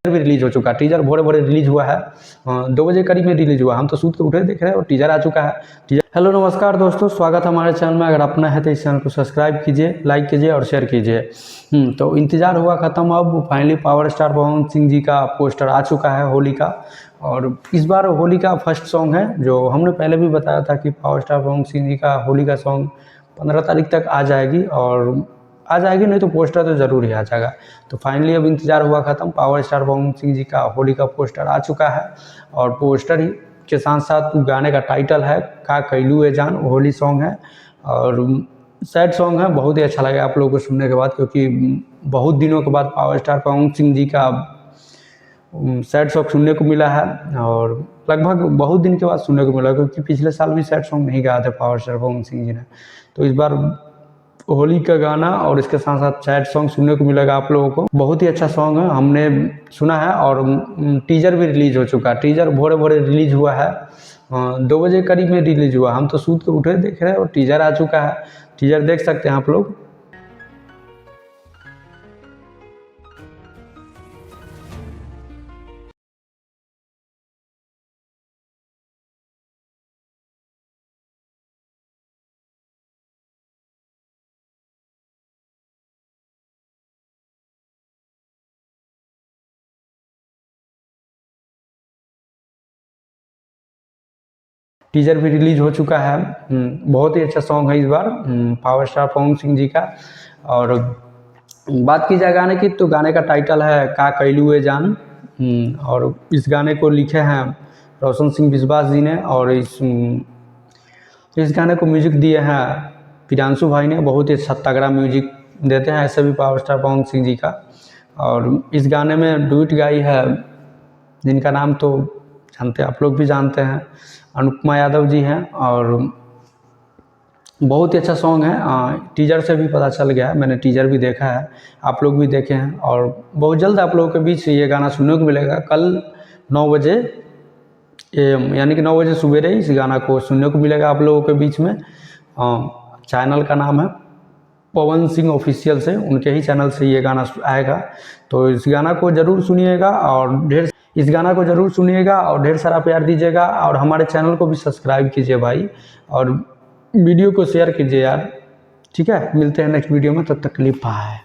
भी रिलीज हो चुका है। टीजर भोरे भोरे रिलीज हुआ है, 2 बजे करीब में रिलीज हुआ। हम तो सूत के उठे देख रहे हैं और टीजर आ चुका है। टीजर हेलो नमस्कार दोस्तों, स्वागत है हमारे चैनल में। अगर अपना है तो इस चैनल को सब्सक्राइब कीजिए, लाइक कीजिए और शेयर कीजिए। तो इंतज़ार हुआ ख़त्म, अब finally power star Pawan Singh ji का पोस्टर आ चुका है होली का। और इस बार होली का फर्स्ट सॉन्ग है, जो हमने पहले भी बताया था कि पावर स्टार पवन सिंह जी का होली का सॉन्ग 15 तारीख तक आ जाएगी, और आ जाएगी नहीं तो पोस्टर तो ज़रूर ही आ जाएगा। तो फाइनली अब इंतज़ार हुआ ख़त्म, पावर स्टार पवन सिंह जी का होली का पोस्टर आ चुका है। और पोस्टर ही के साथ साथ गाने का टाइटल है का कैलू ए जान, होली सॉन्ग है और सैड सॉन्ग है। बहुत ही अच्छा लगा आप लोगों को सुनने के बाद, क्योंकि बहुत दिनों के बाद पावर स्टार पवन सिंह जी का सैड सॉन्ग सुनने को मिला है, और लगभग बहुत दिन के बाद सुनने को मिला, क्योंकि पिछले साल भी सैड सॉन्ग नहीं गाए थे पावर स्टार पवन सिंह जी ने। तो इस बार होली का गाना और इसके साथ साथ सैड सॉन्ग सुनने को मिलेगा आप लोगों को। बहुत ही अच्छा सॉन्ग है, हमने सुना है। और टीजर भी रिलीज हो चुका है। टीजर भोरे भोरे रिलीज हुआ है, 2 बजे करीब में रिलीज हुआ। हम तो सूत के उठे देख रहे हैं और टीजर आ चुका है। टीजर देख सकते हैं आप लोग। टीजर भी रिलीज हो चुका है। बहुत ही अच्छा सॉन्ग है इस बार पावर स्टार पवन सिंह जी का। और बात की जाए गाने की, तो गाने का टाइटल है का कैलू ए जान। और इस गाने को लिखे हैं रोशन सिंह विश्वास जी ने, और इस गाने को म्यूजिक दिए हैं प्रियांशु भाई ने। बहुत ही अच्छा तगड़ा म्यूजिक देते हैं ऐसे भी पावर स्टार पवन सिंह जी का। और इस गाने में डुएट गाई है, जिनका नाम तो जानते हैं, आप लोग भी जानते हैं, अनुपमा यादव जी हैं। और बहुत ही अच्छा सॉन्ग है, टीजर से भी पता चल गया है। मैंने टीजर भी देखा है, आप लोग भी देखे हैं। और बहुत जल्द आप लोगों के बीच ये गाना सुनने को मिलेगा। कल 9 बजे यानी कि 9 बजे सवेरे इस गाना को सुनने को मिलेगा आप लोगों के बीच में। चैनल का नाम है पवन सिंह ऑफिशियल से, उनके ही चैनल से ये गाना आएगा। तो इस गाना को ज़रूर सुनिएगा और ढेर सारा प्यार दीजिएगा। और हमारे चैनल को भी सब्सक्राइब कीजिए भाई, और वीडियो को शेयर कीजिए यार। ठीक है, मिलते हैं नेक्स्ट वीडियो में, तब तक के लिए बाय।